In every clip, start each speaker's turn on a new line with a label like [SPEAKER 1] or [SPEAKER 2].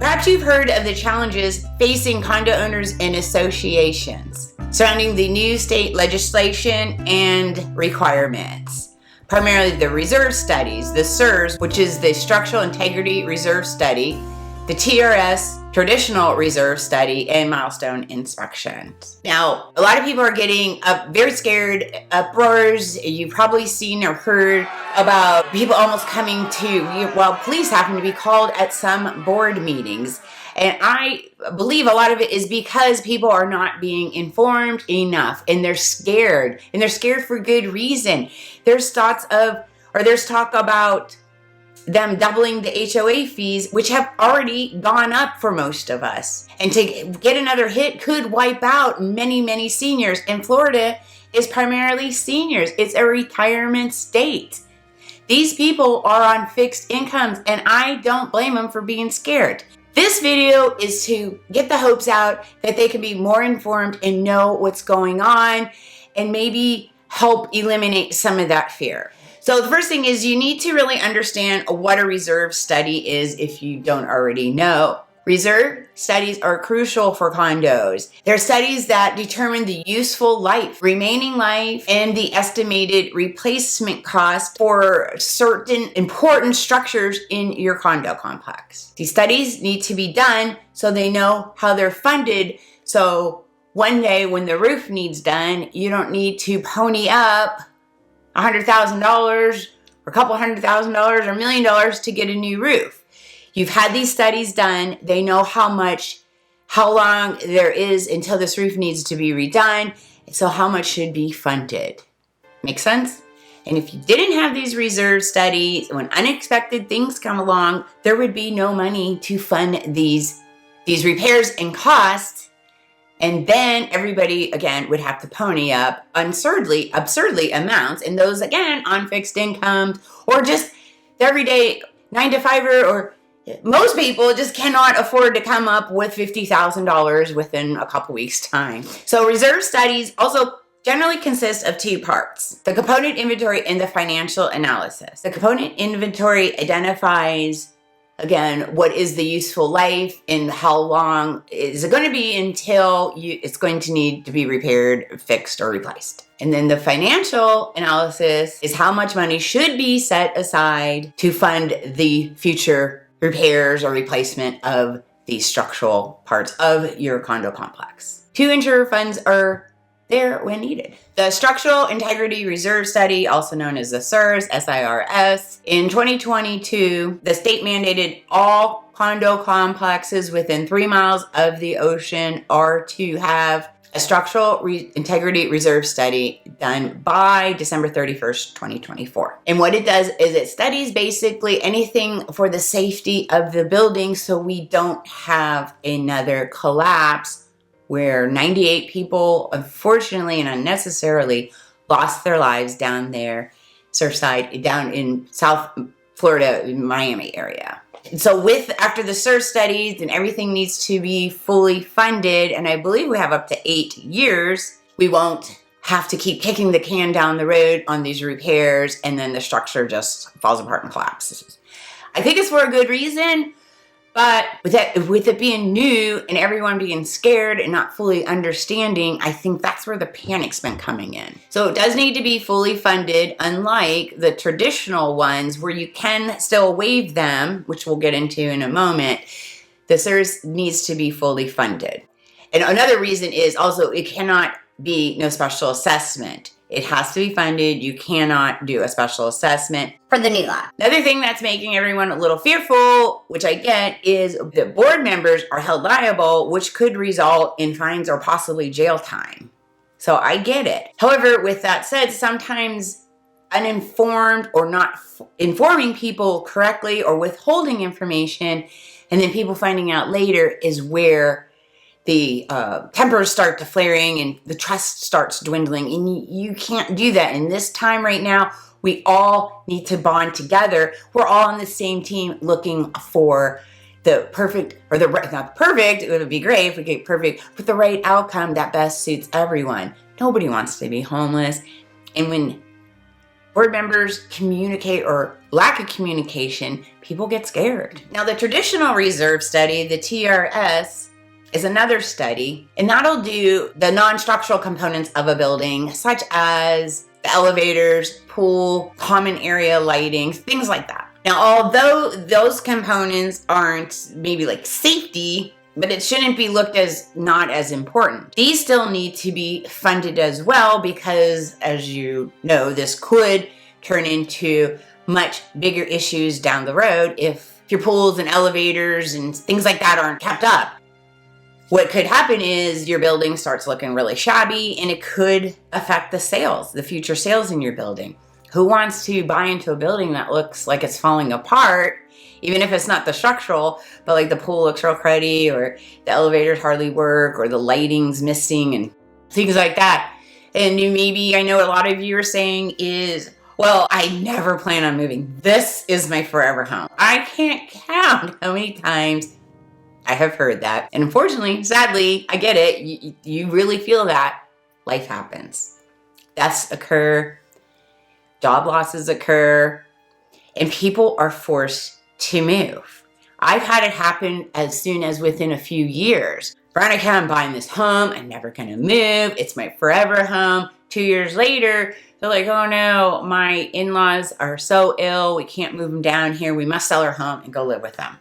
[SPEAKER 1] Perhaps you've heard of the challenges facing condo owners and associations surrounding the new state legislation and requirements. Primarily the reserve studies, the SIRS, which is the Structural Integrity Reserve Study, the TRS, Traditional Reserve Study, and Milestone inspections. Now, a lot of people are getting very scared, uproars. You've probably seen or heard about people almost coming to, police happen to be called at some board meetings. And I believe a lot of it is because people are not being informed enough, and they're scared, and they're scared for good reason. There's talk about them doubling the HOA fees, which have already gone up for most of us. And to get another hit could wipe out many, many seniors. And Florida is primarily seniors. It's a retirement state. These people are on fixed incomes, and I don't blame them for being scared. This video is to get the hopes out that they can be more informed and know what's going on and maybe help eliminate some of that fear. So the first thing is you need to really understand what a reserve study is if you don't already know. Reserve studies are crucial for condos. They're studies that determine the useful life, remaining life, and the estimated replacement cost for certain important structures in your condo complex. These studies need to be done so they know how they're funded. So one day when the roof needs done, you don't need to pony up $100,000 or a couple $100,000 or $1 million to get a new roof. You've had these studies done. They know how long there is until this roof needs to be redone. So how much should be funded. Make sense? And if you didn't have these reserve studies, when unexpected things come along, there would be no money to fund these repairs and costs. And then everybody, again, would have to pony up absurdly amounts. And those, again, on fixed incomes or just the everyday 9-to-5er, or most people just cannot afford to come up with $50,000 within a couple weeks' time. So reserve studies also generally consist of two parts: the component inventory and the financial analysis. The component inventory identifies, again, what is the useful life and how long is it going to be until it's going to need to be repaired, fixed, or replaced. And then the financial analysis is how much money should be set aside to fund the future repairs or replacement of the structural parts of your condo complex to ensure funds are there when needed. The Structural Integrity Reserve Study, also known as the SIRS, S-I-R-S, in 2022, the state mandated all condo complexes within 3 miles of the ocean are to have a Structural Integrity Reserve Study done by December 31st, 2024. And what it does is it studies basically anything for the safety of the building so we don't have another collapse where 98 people, unfortunately and unnecessarily, lost their lives down there, Surfside, down in South Florida, Miami area. And so after the SIRS studies and everything needs to be fully funded, and I believe we have up to 8 years, we won't have to keep kicking the can down the road on these repairs and then the structure just falls apart and collapses. I think it's for a good reason. But with it being new and everyone being scared and not fully understanding, I think that's where the panic's been coming in. So it does need to be fully funded, unlike the traditional ones where you can still waive them, which we'll get into in a moment. The SIRS needs to be fully funded. And another reason is also it cannot be no special assessment. It has to be funded. You cannot do a special assessment
[SPEAKER 2] for the new law.
[SPEAKER 1] Another thing that's making everyone a little fearful, which I get, is that board members are held liable, which could result in fines or possibly jail time. So I get it. However, with that said, sometimes uninformed or not informing people correctly or withholding information, and then people finding out later is where the tempers start to flaring and the trust starts dwindling, and you can't do that. In this time right now, we all need to bond together. We're all on the same team looking for the perfect, or not perfect, it would be great if we get perfect, but the right outcome that best suits everyone. Nobody wants to be homeless. And when board members communicate or lack of communication, people get scared. Now, the traditional reserve study, the TRS, is another study, and that'll do the non-structural components of a building, such as the elevators, pool, common area lighting, things like that. Now, although those components aren't maybe like safety, but it shouldn't be looked as not as important. These still need to be funded as well because, as you know, this could turn into much bigger issues down the road if your pools and elevators and things like that aren't kept up. What could happen is your building starts looking really shabby and it could affect the sales, the future sales in your building. Who wants to buy into a building that looks like it's falling apart, even if it's not the structural, but like the pool looks real cruddy or the elevators hardly work or the lighting's missing and things like that. And maybe, I know a lot of you are saying is, well, I never plan on moving. This is my forever home. I can't count how many times I have heard that. And unfortunately, sadly, I get it. You really feel that. Life happens. Deaths occur. Job losses occur. And people are forced to move. I've had it happen as soon as within a few years. Veronica, I'm buying this home. I'm never going to move. It's my forever home. 2 years later, they're like, oh no, my in-laws are so ill. We can't move them down here. We must sell our home and go live with them.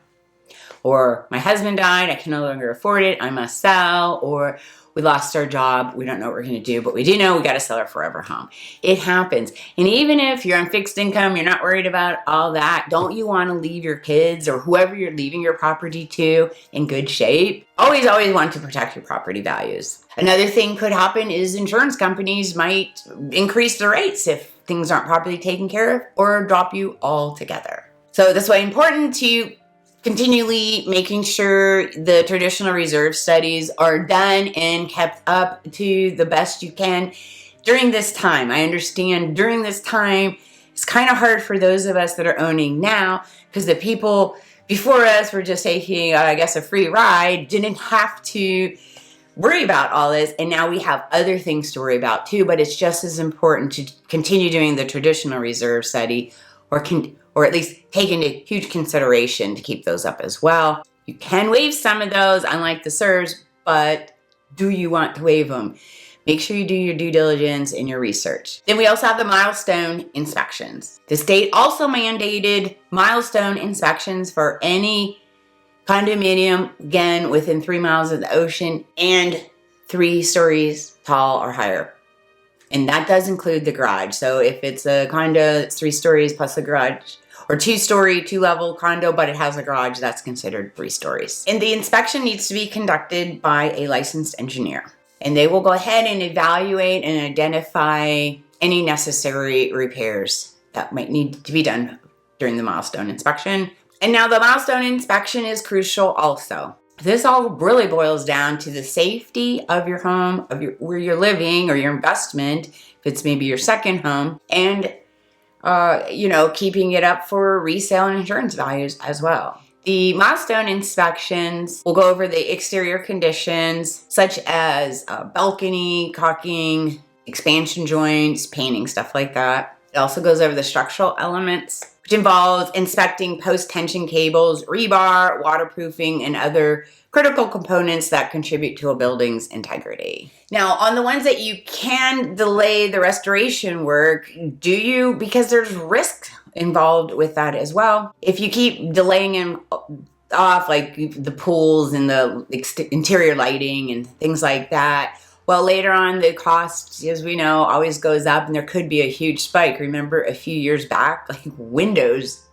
[SPEAKER 1] Or my husband died, I can no longer afford it, I must sell. Or we lost our job, we don't know what we're gonna do, but we do know we gotta sell our forever home. It happens. And even if you're on fixed income, you're not worried about all that, don't you wanna leave your kids or whoever you're leaving your property to in good shape? Always want to protect your property values. Another thing could happen is insurance companies might increase the rates if things aren't properly taken care of or drop you altogether. So that's why it's important to continually making sure the traditional reserve studies are done and kept up to the best you can during this time. I understand during this time, it's kind of hard for those of us that are owning now because the people before us were just taking, I guess, a free ride, didn't have to worry about all this. And now we have other things to worry about too, but it's just as important to continue doing the traditional reserve study or at least take into huge consideration to keep those up as well. You can waive some of those, unlike the SERVs, but do you want to waive them? Make sure you do your due diligence and your research. Then we also have the milestone inspections. The state also mandated milestone inspections for any condominium, again, within 3 miles of the ocean and 3 stories tall or higher. And that does include the garage. So if it's a condo that's 3 stories plus a garage, or 2-story, 2-level condo, but it has a garage, that's considered 3 stories. And the inspection needs to be conducted by a licensed engineer. And they will go ahead and evaluate and identify any necessary repairs that might need to be done during the milestone inspection. And now the milestone inspection is crucial also. This all really boils down to the safety of your home, where you're living or your investment, if it's maybe your second home, and keeping it up for resale and insurance values as well. The milestone inspections will go over the exterior conditions, such as balcony, caulking, expansion joints, painting, stuff like that. It also goes over the structural elements, which involves inspecting post-tension cables, rebar, waterproofing, and other critical components that contribute to a building's integrity. Now, on the ones that you can delay the restoration work, because there's risk involved with that as well. If you keep delaying them off, like the pools and the interior lighting and things like that, well, later on, the cost, as we know, always goes up and there could be a huge spike. Remember a few years back, like windows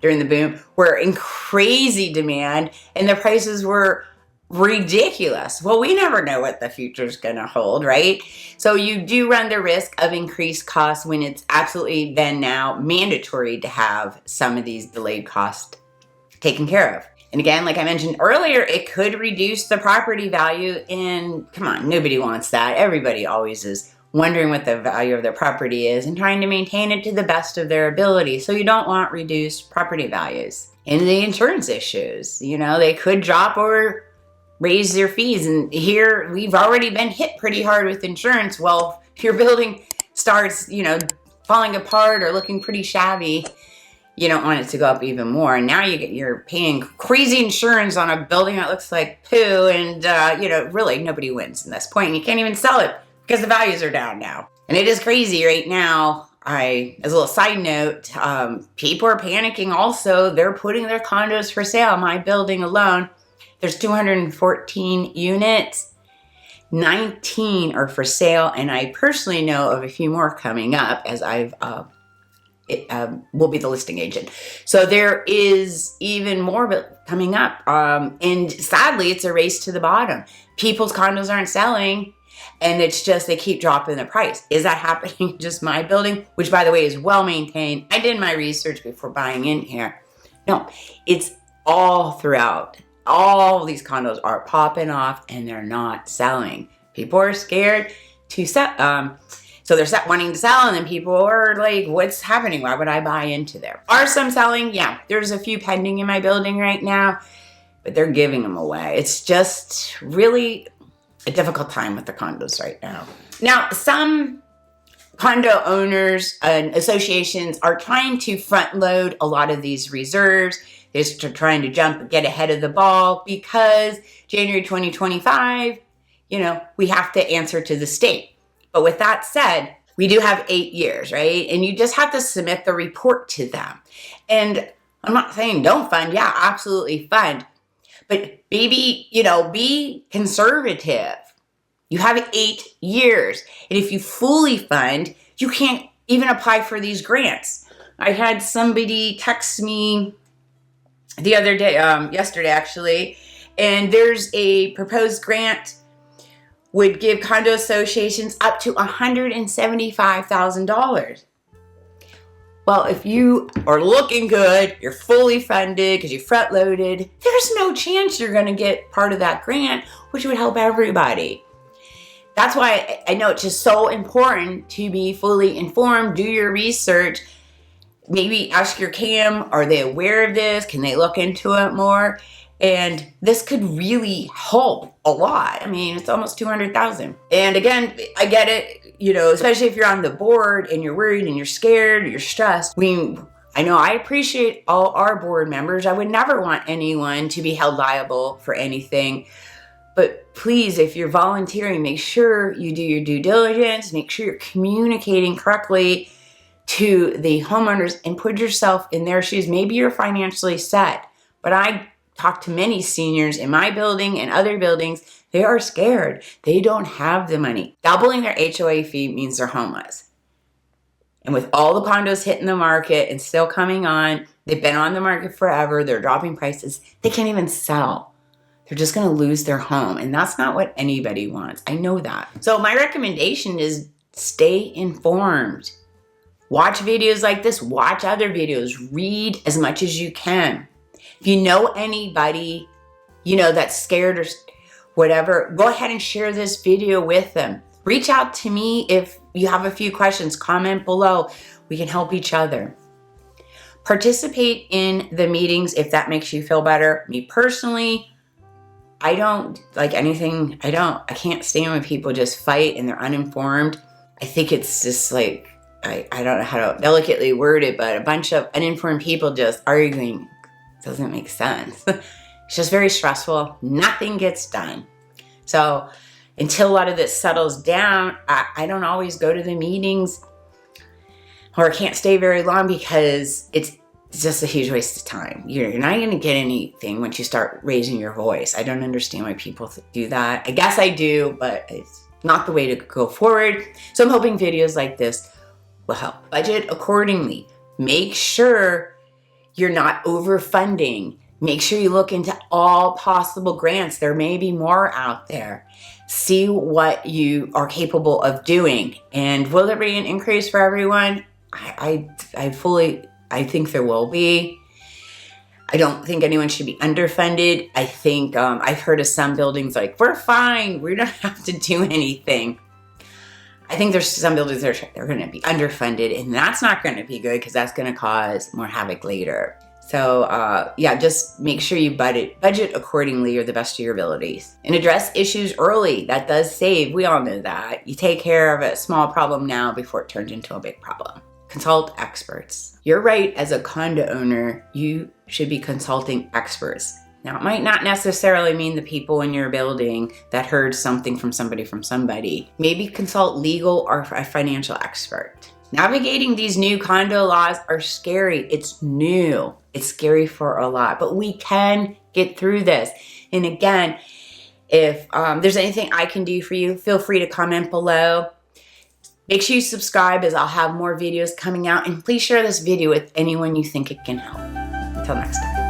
[SPEAKER 1] during the boom were in crazy demand and the prices were ridiculous. Well, we never know what the future's gonna hold, right? So you do run the risk of increased costs when it's absolutely then now mandatory to have some of these delayed costs taken care of. And again, like I mentioned earlier, it could reduce the property value, and come on, nobody wants that. Everybody always is wondering what the value of their property is and trying to maintain it to the best of their ability. So you don't want reduced property values. And the insurance issues, they could drop or raise their fees. And here we've already been hit pretty hard with insurance. Well, if your building starts, falling apart or looking pretty shabby, you don't want it to go up even more. And now you're paying crazy insurance on a building that looks like poo, and really nobody wins in this point. You can't even sell it because the values are down now. And it is crazy right now. As a little side note, people are panicking also. They're putting their condos for sale. My building alone, there's 214 units. 19 are for sale, and I personally know of a few more coming up as will be the listing agent. So there is even more coming up. And sadly, it's a race to the bottom. People's condos aren't selling, and it's just they keep dropping the price. Is that happening in just my building, which by the way is well maintained? I did my research before buying in here. No, it's all throughout. All these condos are popping off and they're not selling. People are scared to sell. So they're wanting to sell, and then people are like, what's happening? Why would I buy into there? Are some selling? Yeah, there's a few pending in my building right now, but they're giving them away. It's just really a difficult time with the condos right now. Now, some condo owners and associations are trying to front load a lot of these reserves. They're trying to get ahead of the ball because January 2025, we have to answer to the state. But with that said, we do have 8 years, right? And you just have to submit the report to them. And I'm not saying don't fund. Yeah, absolutely fund. But maybe, be conservative. You have 8 years. And if you fully fund, you can't even apply for these grants. I had somebody text me the other day, yesterday actually, and there's a proposed grant would give condo associations up to $175,000. Well, if you are looking good, you're fully funded because you front loaded, there's no chance you're going to get part of that grant, which would help everybody. That's why I know it's just so important to be fully informed, do your research, maybe ask your CAM, are they aware of this? Can they look into it more? And this could really help a lot. I mean, it's almost $200,000. And again, I get it, especially if you're on the board and you're worried and you're scared, or you're stressed. I know I appreciate all our board members. I would never want anyone to be held liable for anything. But please, if you're volunteering, make sure you do your due diligence, make sure you're communicating correctly to the homeowners and put yourself in their shoes. Maybe you're financially set, but I talked to many seniors in my building and other buildings. They are scared. They don't have the money. Doubling their HOA fee means they're homeless. And with all the condos hitting the market and still coming on, they've been on the market forever, they're dropping prices, they can't even sell. They're just going to lose their home. And that's not what anybody wants. I know that. So my recommendation is stay informed. Watch videos like this. Watch other videos. Read as much as you can. If you know anybody, that's scared or whatever, go ahead and share this video with them. Reach out to me if you have a few questions. Comment below. We can help each other. Participate in the meetings if that makes you feel better. Me personally, I don't like anything. I can't stand when people just fight and they're uninformed. I think it's just like, I don't know how to delicately word it, but a bunch of uninformed people just arguing doesn't make sense. It's just very stressful. Nothing gets done. So until a lot of this settles down, I don't always go to the meetings, or I can't stay very long because it's just a huge waste of time. You're not going to get anything once you start raising your voice. I don't understand why people do that. I guess I do, but it's not the way to go forward. So I'm hoping videos like this will help. Budget accordingly. Make sure you're not overfunding. Make sure you look into all possible grants. There may be more out there. See what you are capable of doing. And will there be an increase for everyone? I think there will be. I don't think anyone should be underfunded. I think I've heard of some buildings like, we're fine. We don't have to do anything. I think there's some buildings that are going to be underfunded, and that's not going to be good because that's going to cause more havoc later. So just make sure you budget accordingly or the best of your abilities. And address issues early. That does save. We all know that. You take care of a small problem now before it turns into a big problem. Consult experts. You're right, as a condo owner, you should be consulting experts. Now, it might not necessarily mean the people in your building that heard something from somebody. Maybe consult legal or a financial expert. Navigating these new condo laws are scary. It's new. It's scary for a lot, but we can get through this. And again, if there's anything I can do for you, feel free to comment below. Make sure you subscribe, as I'll have more videos coming out, and please share this video with anyone you think it can help. Until next time.